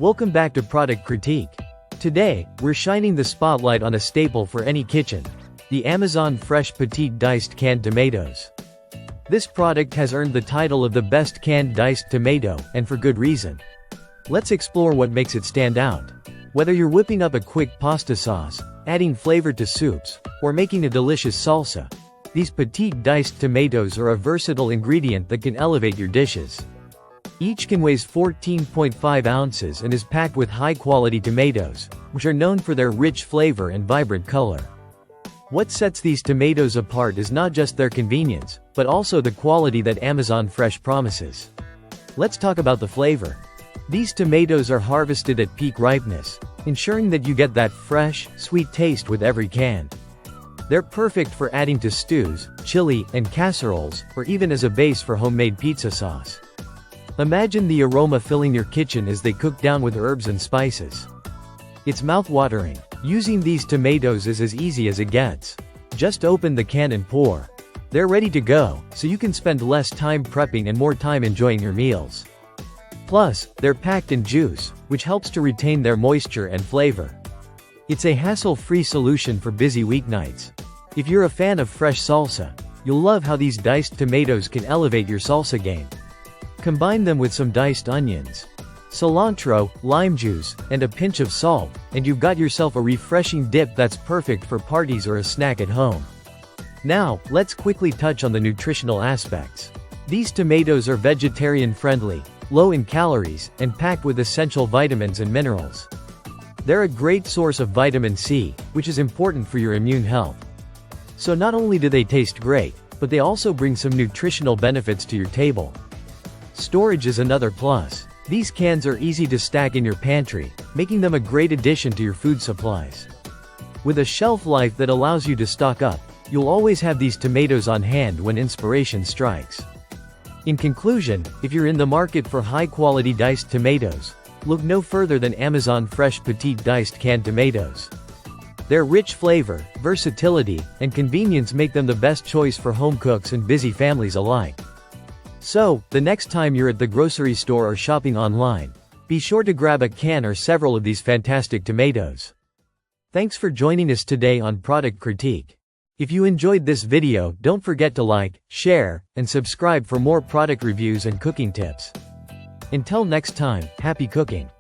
Welcome back to Product Critique. Today, we're shining the spotlight on a staple for any kitchen: the Amazon Fresh Petite Diced Canned Tomatoes. This product has earned the title of the best canned diced tomato, and for good reason. Let's explore what makes it stand out. Whether you're whipping up a quick pasta sauce, adding flavor to soups, or making a delicious salsa, these petite diced tomatoes are a versatile ingredient that can elevate your dishes. Each can weigh 14.5 ounces and is packed with high-quality tomatoes, which are known for their rich flavor and vibrant color. What sets these tomatoes apart is not just their convenience, but also the quality that Amazon Fresh promises. Let's talk about the flavor. These tomatoes are harvested at peak ripeness, ensuring that you get that fresh, sweet taste with every can. They're perfect for adding to stews, chili, and casseroles, or even as a base for homemade pizza sauce. Imagine the aroma filling your kitchen as they cook down with herbs and spices. It's mouth-watering. Using these tomatoes is as easy as it gets. Just open the can and pour. They're ready to go, so you can spend less time prepping and more time enjoying your meals. Plus, they're packed in juice, which helps to retain their moisture and flavor. It's a hassle-free solution for busy weeknights. If you're a fan of fresh salsa, you'll love how these diced tomatoes can elevate your salsa game. Combine them with some diced onions, cilantro, lime juice, and a pinch of salt, and you've got yourself a refreshing dip that's perfect for parties or a snack at home. Now, let's quickly touch on the nutritional aspects. These tomatoes are vegetarian-friendly, low in calories, and packed with essential vitamins and minerals. They're a great source of vitamin C, which is important for your immune health. So not only do they taste great, but they also bring some nutritional benefits to your table. Storage is another plus. These cans are easy to stack in your pantry, making them a great addition to your food supplies. With a shelf life that allows you to stock up, you'll always have these tomatoes on hand when inspiration strikes. In conclusion, if you're in the market for high-quality diced tomatoes, look no further than Amazon Fresh Petite Diced Canned Tomatoes. Their rich flavor, versatility, and convenience make them the best choice for home cooks and busy families alike. So, the next time you're at the grocery store or shopping online, be sure to grab a can or several of these fantastic tomatoes. Thanks for joining us today on Product Critique. If you enjoyed this video, don't forget to like, share, and subscribe for more product reviews and cooking tips. Until next time, happy cooking!